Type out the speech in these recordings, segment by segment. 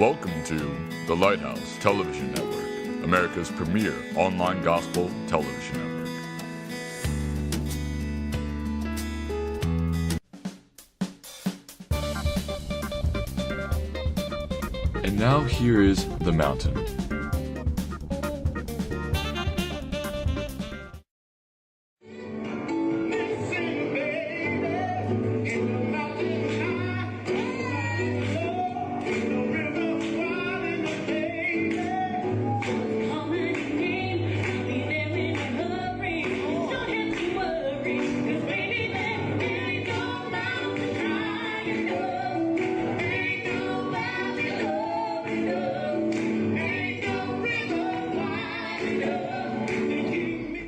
Welcome to the Lighthouse Television Network, America's premier online gospel television network. And now here is The Mountain.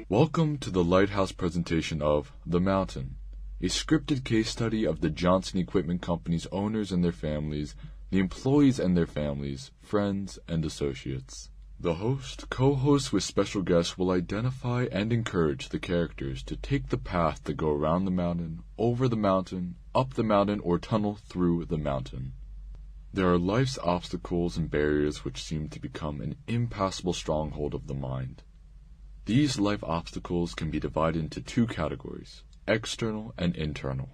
Welcome to the Lighthouse presentation of The Mountain, a scripted case study of the Johnson Equipment Company's owners and their families, the employees and their families, friends, and associates. The host, co-hosts with special guests will identify and encourage the characters to take the path to go around the mountain, over the mountain, up the mountain, or tunnel through the mountain. There are life's obstacles and barriers which seem to become an impassable stronghold of the mind. These life obstacles can be divided into two categories, external and internal.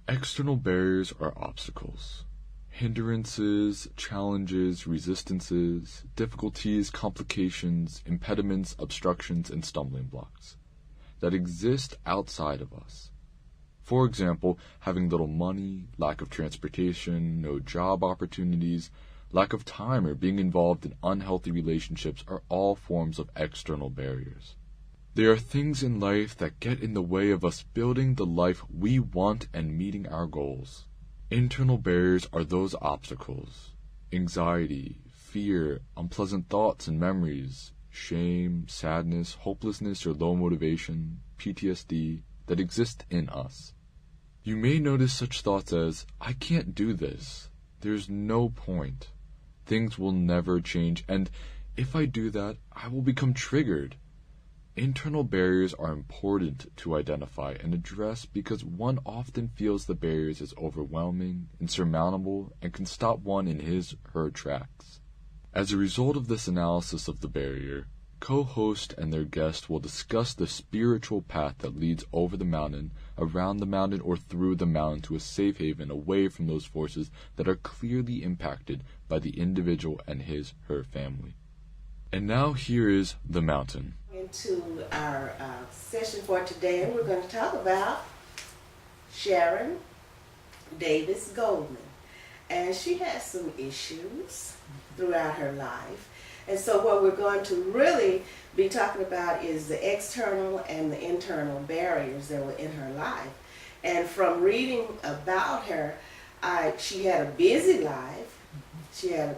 External barriers are obstacles, hindrances, challenges, resistances, difficulties, complications, impediments, obstructions, and stumbling blocks that exist outside of us. For example, having little money, lack of transportation, no job opportunities, lack of time, or being involved in unhealthy relationships are all forms of external barriers. They are things in life that get in the way of us building the life we want and meeting our goals. Internal barriers are those obstacles: anxiety, fear, unpleasant thoughts and memories, shame, sadness, hopelessness or low motivation, PTSD, that exist in us. You may notice such thoughts as, "I can't do this. There's no point. Things will never change, and if I do that, I will become triggered." Internal barriers are important to identify and address because one often feels the barriers as overwhelming, insurmountable, and can stop one in his/her tracks. As a result of this analysis of the barrier, co-host and their guest will discuss the spiritual path that leads over the mountain, around the mountain, or through the mountain to a safe haven away from those forces that are clearly impacted by the individual and his/her family. And now here is The Mountain. Into our session for today, and we're going to talk about Sharon Davis Goldman. And she has some issues throughout her life. And so what we're going to really be talking about is the external and the internal barriers that were in her life. And from reading about her, she had a busy life. She has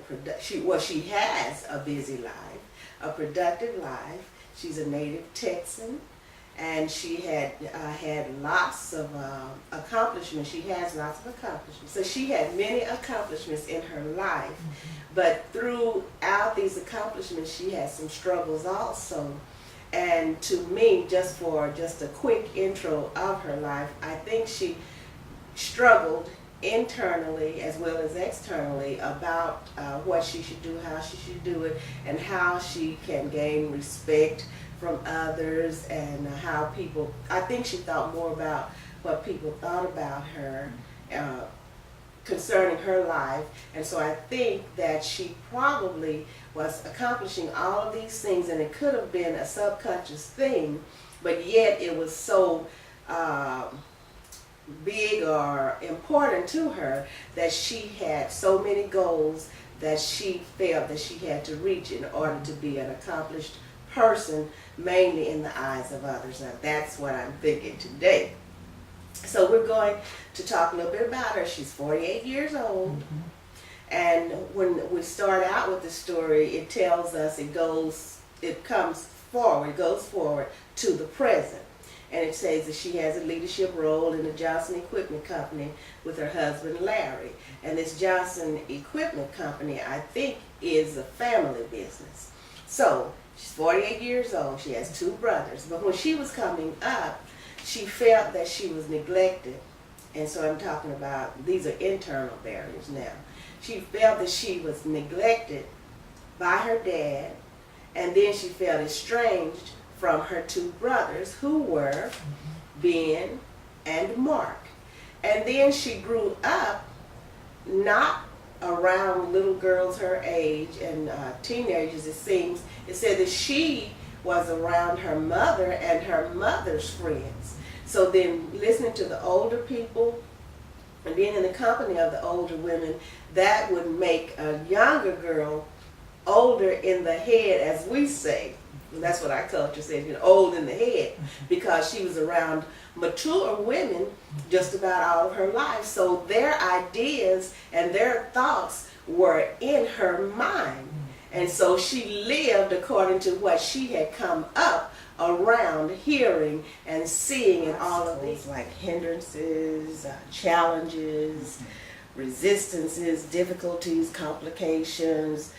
a busy life, a productive life. She's a native Texan, and she had lots of accomplishments. She has lots of accomplishments. So she had many accomplishments in her life, but throughout these accomplishments, she had some struggles also. And to me, just a quick intro of her life, I think she struggled internally as well as externally about what she should do, how she should do it, and how she can gain respect from others, and how people, I think she thought more about what people thought about her concerning her life. And so I think that she probably was accomplishing all of these things, and it could have been a subconscious thing, but yet it was so big or important to her that she had so many goals that she felt that she had to reach in order to be an accomplished person, mainly in the eyes of others. Now that's what I'm thinking today. So we're going to talk a little bit about her. She's 48 years old. Mm-hmm. And when we start out with the story, it tells us it goes forward to the present. And it says that she has a leadership role in the Johnson Equipment Company with her husband, Larry. And this Johnson Equipment Company, I think, is a family business. So she's 48 years old. She has two brothers. But when she was coming up, she felt that she was neglected And so I'm talking about, these are internal barriers now. She felt that she was neglected by her dad, and then she felt estranged from her two brothers, who were Ben and Mark. And then she grew up not around little girls her age and teenagers, it seems. It said that she was around her mother and her mother's friends. So then listening to the older people and being in the company of the older women, that would make a younger girl older in the head, as we say. And that's what our culture says, old in the head, because she was around mature women just about all of her life. So their ideas and their thoughts were in her mind. And so she lived according to what she had come up around hearing and seeing, and all of these like hindrances, challenges, resistances, difficulties, complications,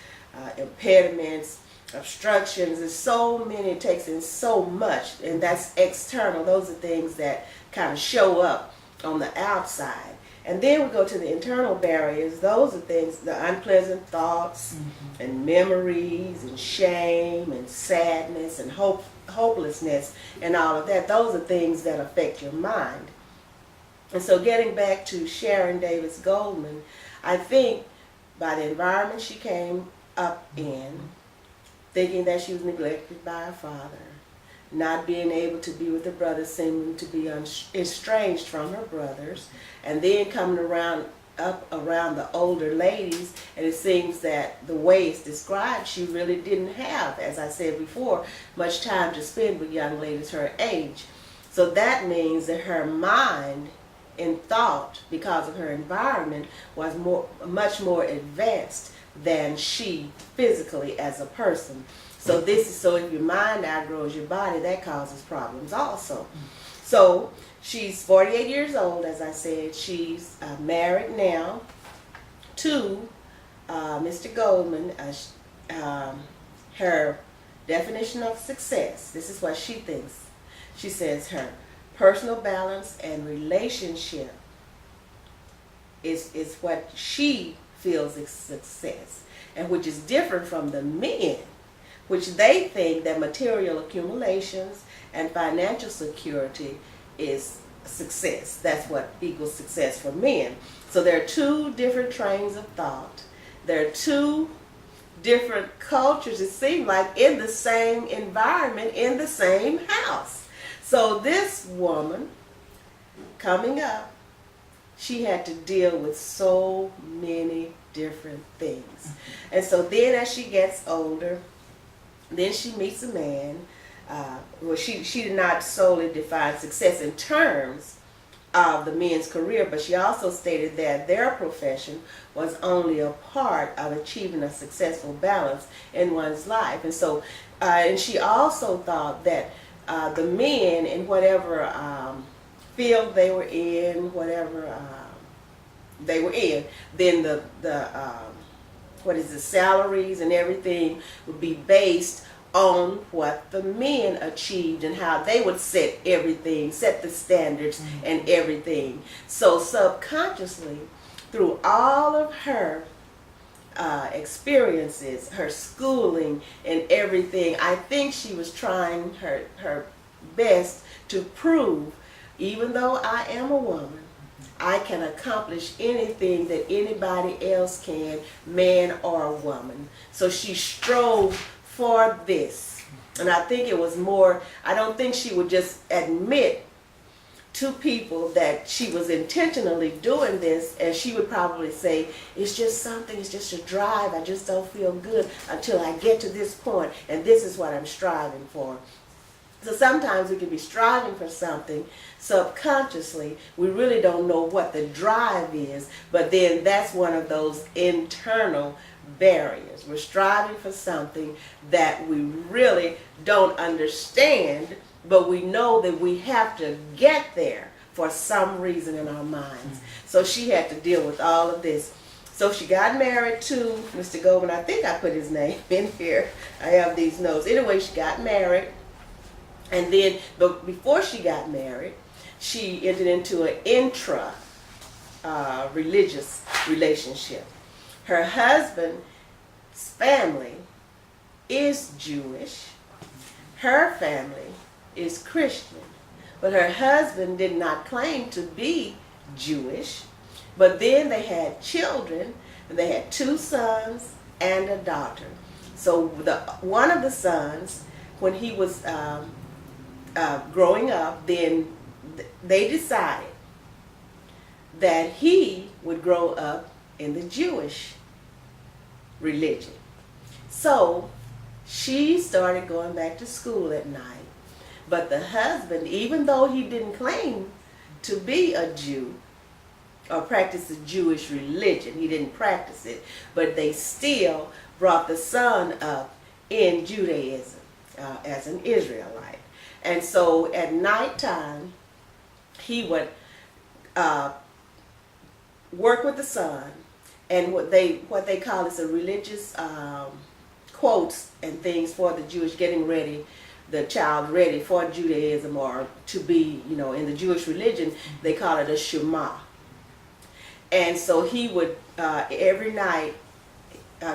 impediments, obstructions. There's so many, it takes in so much, and that's external. Those are things that kind of show up on the outside. And then we go to the internal barriers. Those are things, the unpleasant thoughts and memories and shame and sadness and hopelessness and all of that. Those are things that affect your mind. And so getting back to Sharon Davis Goldman, I think by the environment she came up in, thinking that she was neglected by her father, not being able to be with her brothers, seeming to be estranged from her brothers, and then coming up around the older ladies, and it seems that the way it's described, she really didn't have, as I said before, much time to spend with young ladies her age. So that means that her mind in thought, because of her environment, was much more advanced than she physically as a person. So if your mind outgrows your body, that causes problems also. So she's 48 years old, as I said. She's married now to Mr. Goldman. Her definition of success, this is what she thinks. She says her personal balance and relationship is what she feels is success, and which is different from the men, which they think that material accumulations and financial security is success. That's what equals success for men. So there are two different trains of thought. There are two different cultures, it seems like, in the same environment, in the same house. So this woman coming up, she had to deal with so many different things. And so then as she gets older, then she meets a man. She did not solely define success in terms of the men's career, but she also stated that their profession was only a part of achieving a successful balance in one's life. And so, and she also thought that the men, in whatever field they were in, whatever they were in, then the salaries and everything would be based on what the men achieved and how they would set everything, set the standards and everything. So subconsciously, through all of her experiences, her schooling and everything, I think she was trying her best to prove, even though I am a woman, I can accomplish anything that anybody else can, man or woman. So she strove for this. And I think it was more, I don't think she would just admit to people that she was intentionally doing this, and she would probably say, it's just something, it's just a drive, I just don't feel good until I get to this point, and this is what I'm striving for. So sometimes we can be striving for something subconsciously. We really don't know what the drive is, but then that's one of those internal barriers. We're striving for something that we really don't understand, but we know that we have to get there for some reason in our minds. So she had to deal with all of this. So she got married to Mr. Goldman. I think I put his name in here. I have these notes. Anyway, she got married. And then, but before she got married, she entered into an intra religious relationship. Her husband's family is Jewish. Her family is Christian. But her husband did not claim to be Jewish. But then they had children. And they had 2 sons and a daughter. So one of the sons, when he was growing up, then they decided that he would grow up in the Jewish religion. So she started going back to school at night. But the husband, even though he didn't claim to be a Jew or practice the Jewish religion, he didn't practice it, but they still brought the son up in Judaism as an Israelite. And so at nighttime, he would work with the son, and what they call is a religious quotes and things for the Jewish, getting ready, the child ready for Judaism or to be, in the Jewish religion, they call it a Shema. And so he would every night,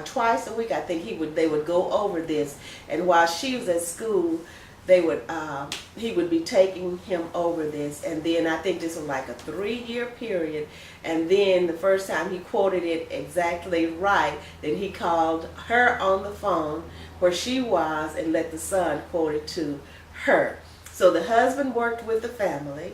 twice a week, I think they would go over this. And while she was at school, he would be taking him over this. And then I think this was like a 3-year period. And then the first time he quoted it exactly right, then he called her on the phone where she was and let the son quote it to her. So the husband worked with the family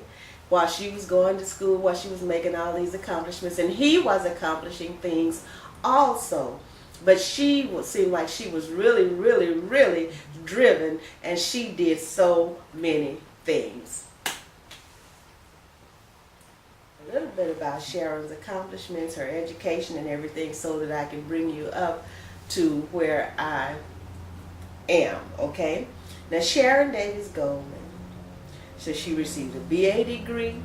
while she was going to school, while she was making all these accomplishments, and he was accomplishing things also. But she seemed like she was really, really, really driven, and she did so many things. A little bit about Sharon's accomplishments, her education and everything, so that I can bring you up to where I am, okay? Now, Sharon Davis Goldman, so she received a BA degree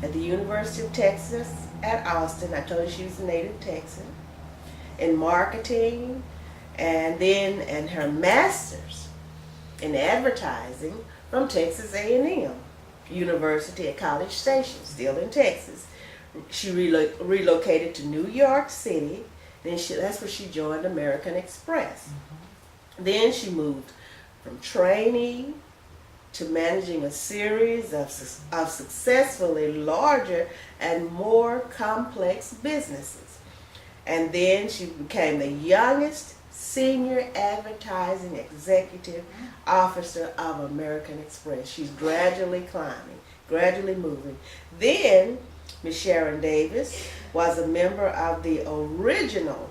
at the University of Texas at Austin. I told you she was a native Texan. In marketing, and her master's in advertising from Texas A&M University at College Station, still in Texas. She relocated to New York City. Then that's where she joined American Express. Mm-hmm. Then she moved from trainee to managing a series of successfully larger and more complex businesses. And then she became the youngest senior advertising executive officer of American Express. She's gradually climbing, gradually moving. Then Ms. Sharon Davis was a member of the original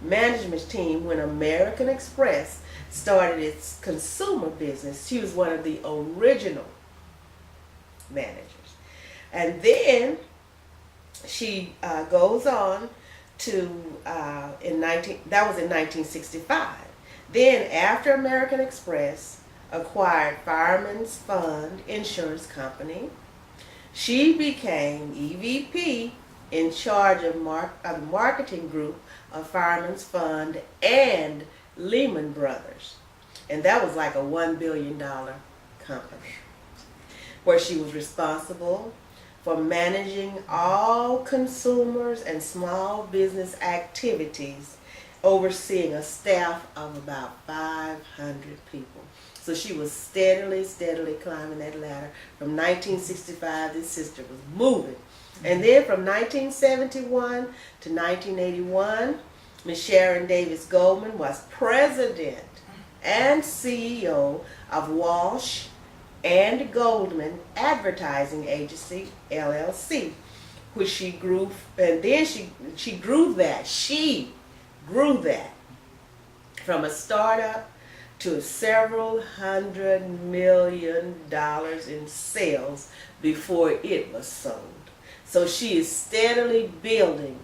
management team when American Express started its consumer business. She was one of the original managers. And then she goes on to, that was in 1965. Then after American Express acquired Fireman's Fund Insurance Company, she became EVP in charge of the marketing group of Fireman's Fund and Lehman Brothers. And that was like a $1 billion company, where she was responsible for managing all consumers and small business activities, overseeing a staff of about 500 people. So she was steadily climbing that ladder. From 1965, this sister was moving. And then from 1971 to 1981, Ms. Sharon Davis Goldman was president and CEO of Walsh and Goldman Advertising Agency, LLC, which she grew, and then she grew that from a startup to several $100 million in sales before it was sold. So she is steadily building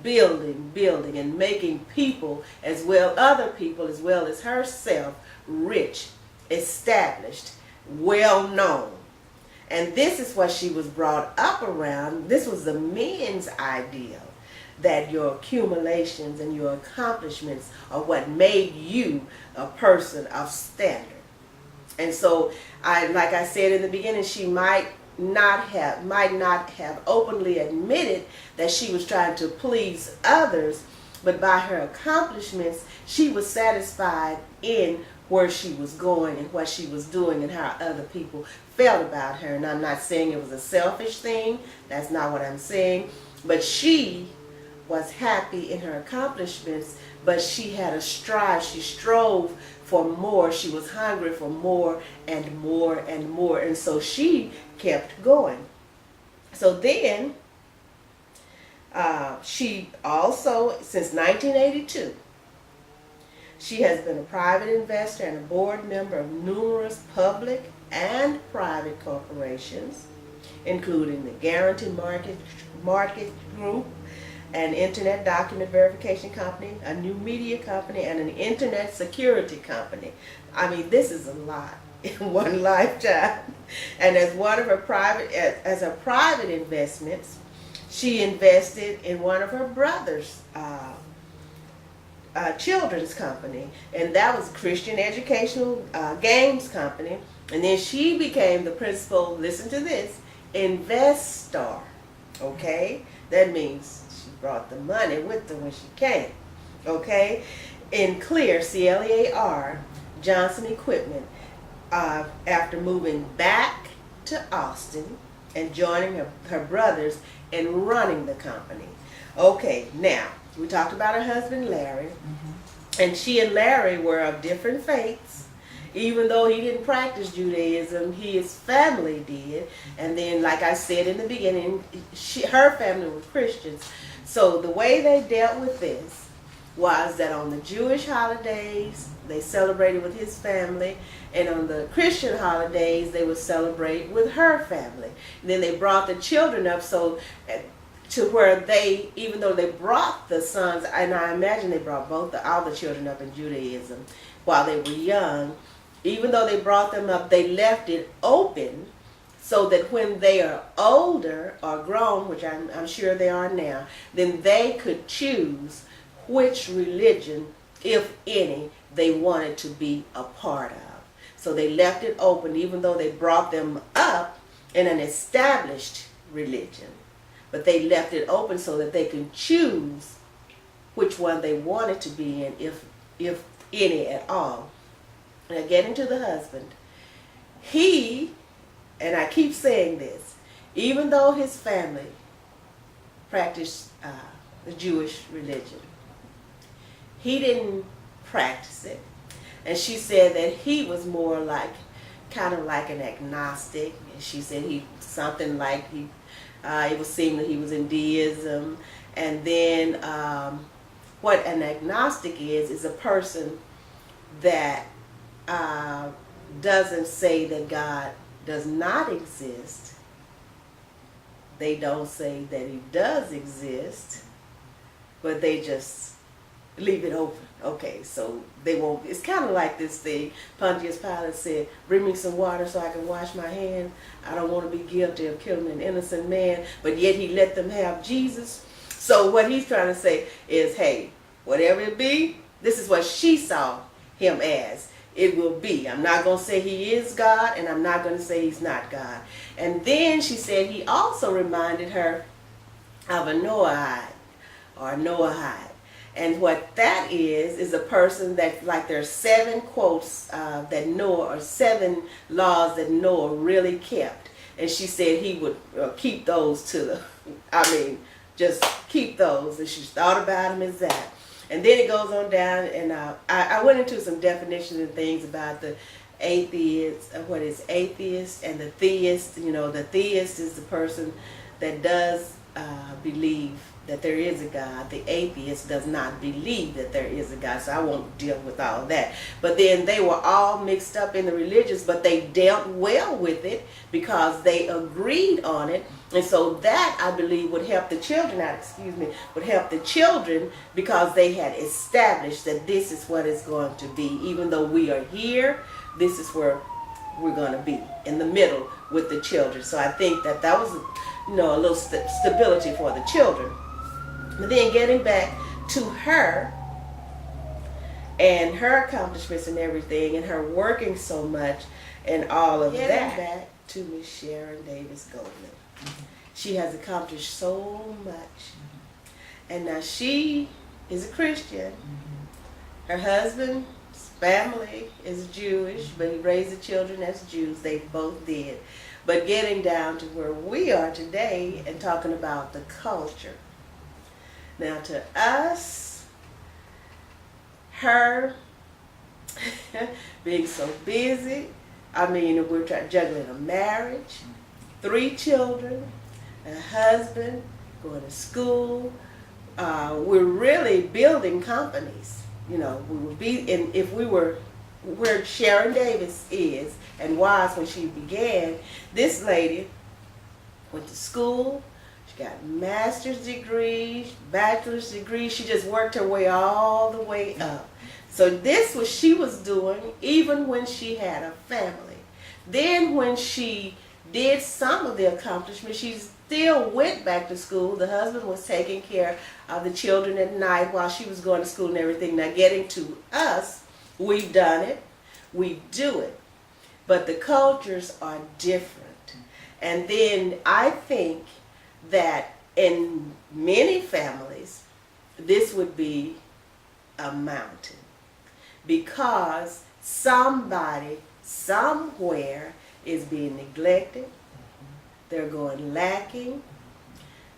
and making people, other people as well as herself, rich, established, well known. And this is what she was brought up around. This was the men's ideal, that your accumulations and your accomplishments are what made you a person of standard. And so, like I said in the beginning, she might might not have openly admitted that she was trying to please others, but by her accomplishments, she was satisfied in where she was going and what she was doing and how other people felt about her. And I'm not saying it was a selfish thing. That's not what I'm saying. But she was happy in her accomplishments, but she had a strive. She strove for more. She was hungry for more and more and more. And so she kept going. So then, she also, since 1982, she has been a private investor and a board member of numerous public and private corporations, including the Guarantee Market Group, an internet document verification company, a new media company, and an internet security company. I mean, this is a lot in one lifetime. And as one of her private investments, she invested in one of her brother's children's company, and that was a Christian educational games company. And then she became the principal, listen to this, investor. Okay? That means she brought the money with her when she came. Okay? In Clear, C-L-E-A-R, Johnson Equipment, after moving back to Austin and joining her brothers and running the company. Okay, now, we talked about her husband, Larry, and she and Larry were of different faiths. Even though he didn't practice Judaism, his family did. And then, like I said in the beginning, her family were Christians. So the way they dealt with this was that on the Jewish holidays, they celebrated with his family, and on the Christian holidays, they would celebrate with her family. And then they brought the children up so to where they, even though they brought the sons, and I imagine they brought all the children up in Judaism while they were young, even though they brought them up, they left it open so that when they are older or grown, which I'm sure they are now, then they could choose which religion, if any, they wanted to be a part of. So they left it open, even though they brought them up in an established religion. But they left it open so that they can choose which one they wanted to be in, if any at all. Now, getting to the husband, he, and I keep saying this, even though his family practiced the Jewish religion, he didn't practice it. And she said that he was more like, kind of like an agnostic. And she said it was seemed that he was in deism. And then what an agnostic is a person that doesn't say that God does not exist. They don't say that he does exist, but they just leave it open. Okay, so they won't. It's kind of like this thing. Pontius Pilate said, "Bring me some water so I can wash my hands. I don't want to be guilty of killing an innocent man." But yet he let them have Jesus. So what he's trying to say is, hey, whatever it be, this is what she saw him as. It will be. I'm not going to say he is God, and I'm not going to say he's not God. And then she said he also reminded her of a Noahide or Noahide. And what that is a person that, like, there's 7 quotes that Noah, or 7 laws that Noah really kept. And she said he would keep those just keep those. And she thought about him as that. And then it goes on down, and I went into some definitions and things about the atheist, what is atheist, and the theist. You know, the theist is the person that does believe that there is a God. The atheist does not believe that there is a God. So I won't deal with all that. But then they were all mixed up in the religions, but they dealt well with it because they agreed on it. And so that, I believe, would help the children out, would help the children because they had established that this is what it's going to be. Even though we are here, this is where we're going to be, in the middle with the children. So I think that was, a little stability for the children. But then getting back to her and her accomplishments and everything, and her working so much and all of that. Getting back to Miss Sharon Davis Goldman. She has accomplished so much. And now she is a Christian. Her husband's family is Jewish, but he raised the children as Jews. They both did. But getting down to where we are today and talking about the culture. Now to us, her being so busy, I mean, we're juggling a marriage, 3 children, a husband, going to school. We're really building companies. You know, we would be, and if we were where Sharon Davis is and was when she began, this lady went to school. She got master's degrees, bachelor's degrees. She just worked her way all the way up. So this was she was doing even when she had a family. Then when she did some of the accomplishments, she still went back to school. The husband was taking care of the children at night while she was going to school and everything. Now getting to us, we've done it, we do it, but the cultures are different. And then I think that in many families, this would be a mountain, because somebody somewhere is being neglected, they're going lacking,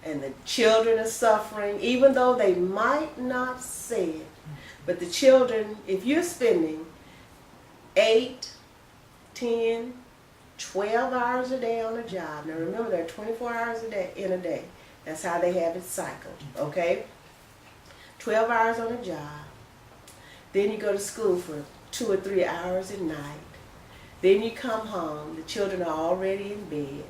and the children are suffering, even though they might not say it. But the children, if you're spending 8, 10, 12 hours a day on a job, now remember there are 24 hours a day in a day. That's how they have it cycled, okay? 12 hours on a job. Then you go to school for 2 or 3 hours at night. Then you come home, the children are already in bed.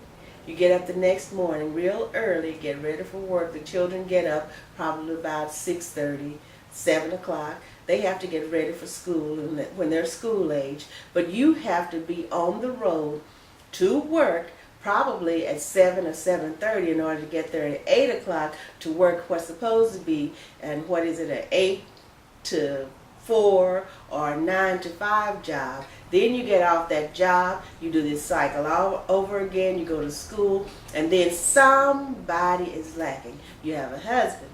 You get up the next morning real early, get ready for work. The children get up probably about 6:30, 7 o'clock. They have to get ready for school when they're school age. But you have to be on the road to work probably at 7 or 7:30 in order to get there at 8 o'clock to work what's supposed to be, and what is it, an 8 to 4 or a 9 to 5 job. Then you get off that job, you do this cycle all over again, you go to school, and then somebody is lacking. You have a husband,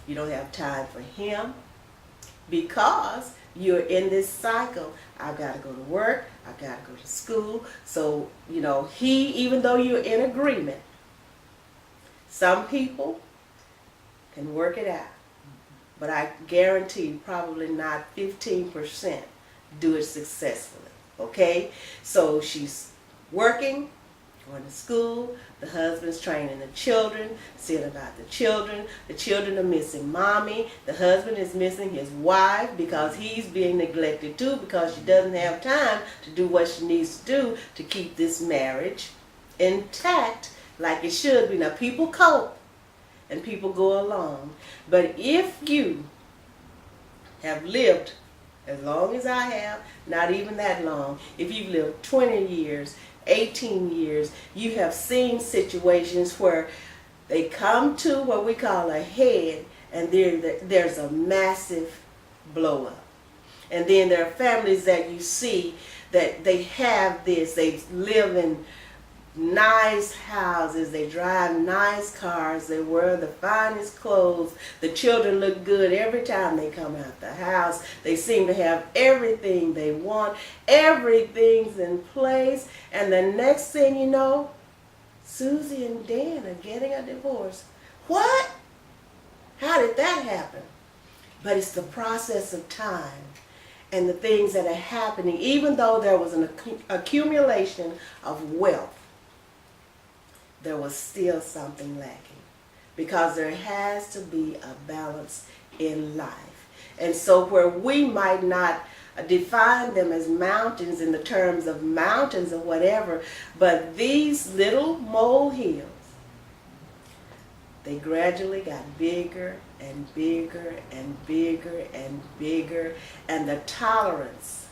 you don't have time for him because you're in this cycle. I've got to go to work, I've got to go to school. So, you know, even though you're in agreement, some people can work it out. But I guarantee probably not 15% do it successfully, okay? So she's working, going to school, the husband's training the children, seeing about the children are missing mommy, the husband is missing his wife because he's being neglected too, because she doesn't have time to do what she needs to do to keep this marriage intact like it should be. Now people cope and people go along, but if you have lived as long as I have, not even that long, if you've lived 20 years, 18 years, you have seen situations where they come to what we call a head, and there's a massive blow up. And then there are families that you see that they have this, they live in nice houses, they drive nice cars, they wear the finest clothes, the children look good every time they come out the house, they seem to have everything they want, everything's in place, and the next thing you know, Susie and Dan are getting a divorce. What? How did that happen? But it's the process of time and the things that are happening. Even though there was an accumulation of wealth, there was still something lacking, because there has to be a balance in life. And so where we might not define them as mountains in the terms of mountains or whatever, but these little molehills, they gradually got bigger and bigger and bigger and bigger, and the tolerance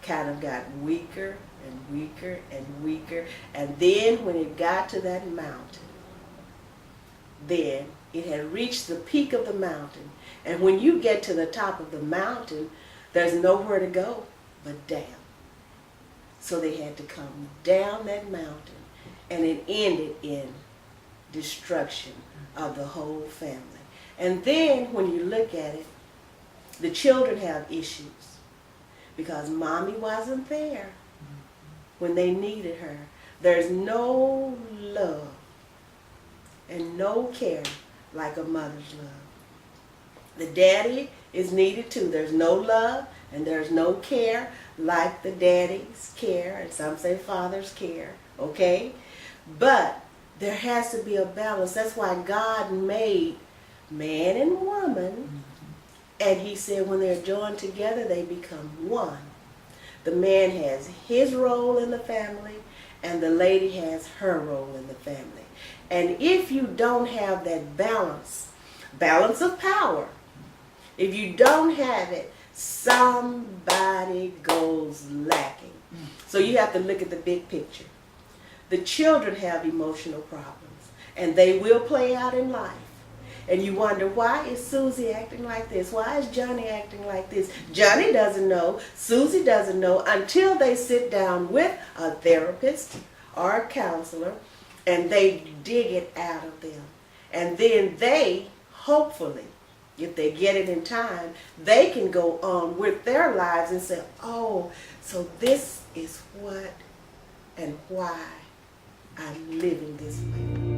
kind of got weaker and weaker and weaker. And then when it got to that mountain, then it had reached the peak of the mountain. And when you get to the top of the mountain, there's nowhere to go but down. So they had to come down that mountain, and it ended in destruction of the whole family. And then when you look at it, the children have issues because mommy wasn't there when they needed her. There's no love and no care like a mother's love. The daddy is needed too. There's no love and there's no care like the daddy's care, and some say father's care, okay? But there has to be a balance. That's why God made man and woman, and he said when they're joined together, they become one. The man has his role in the family, and the lady has her role in the family. And if you don't have that balance of power, if you don't have it, somebody goes lacking. So you have to look at the big picture. The children have emotional problems, and they will play out in life. And you wonder, why is Susie acting like this? Why is Johnny acting like this? Johnny doesn't know, Susie doesn't know, until they sit down with a therapist or a counselor and they dig it out of them. And then they, hopefully, if they get it in time, they can go on with their lives and say, oh, so this is what and why I'm living this way.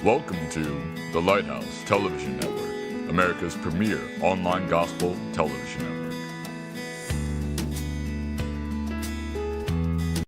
Welcome to the Lighthouse Television Network, America's premier online gospel television network.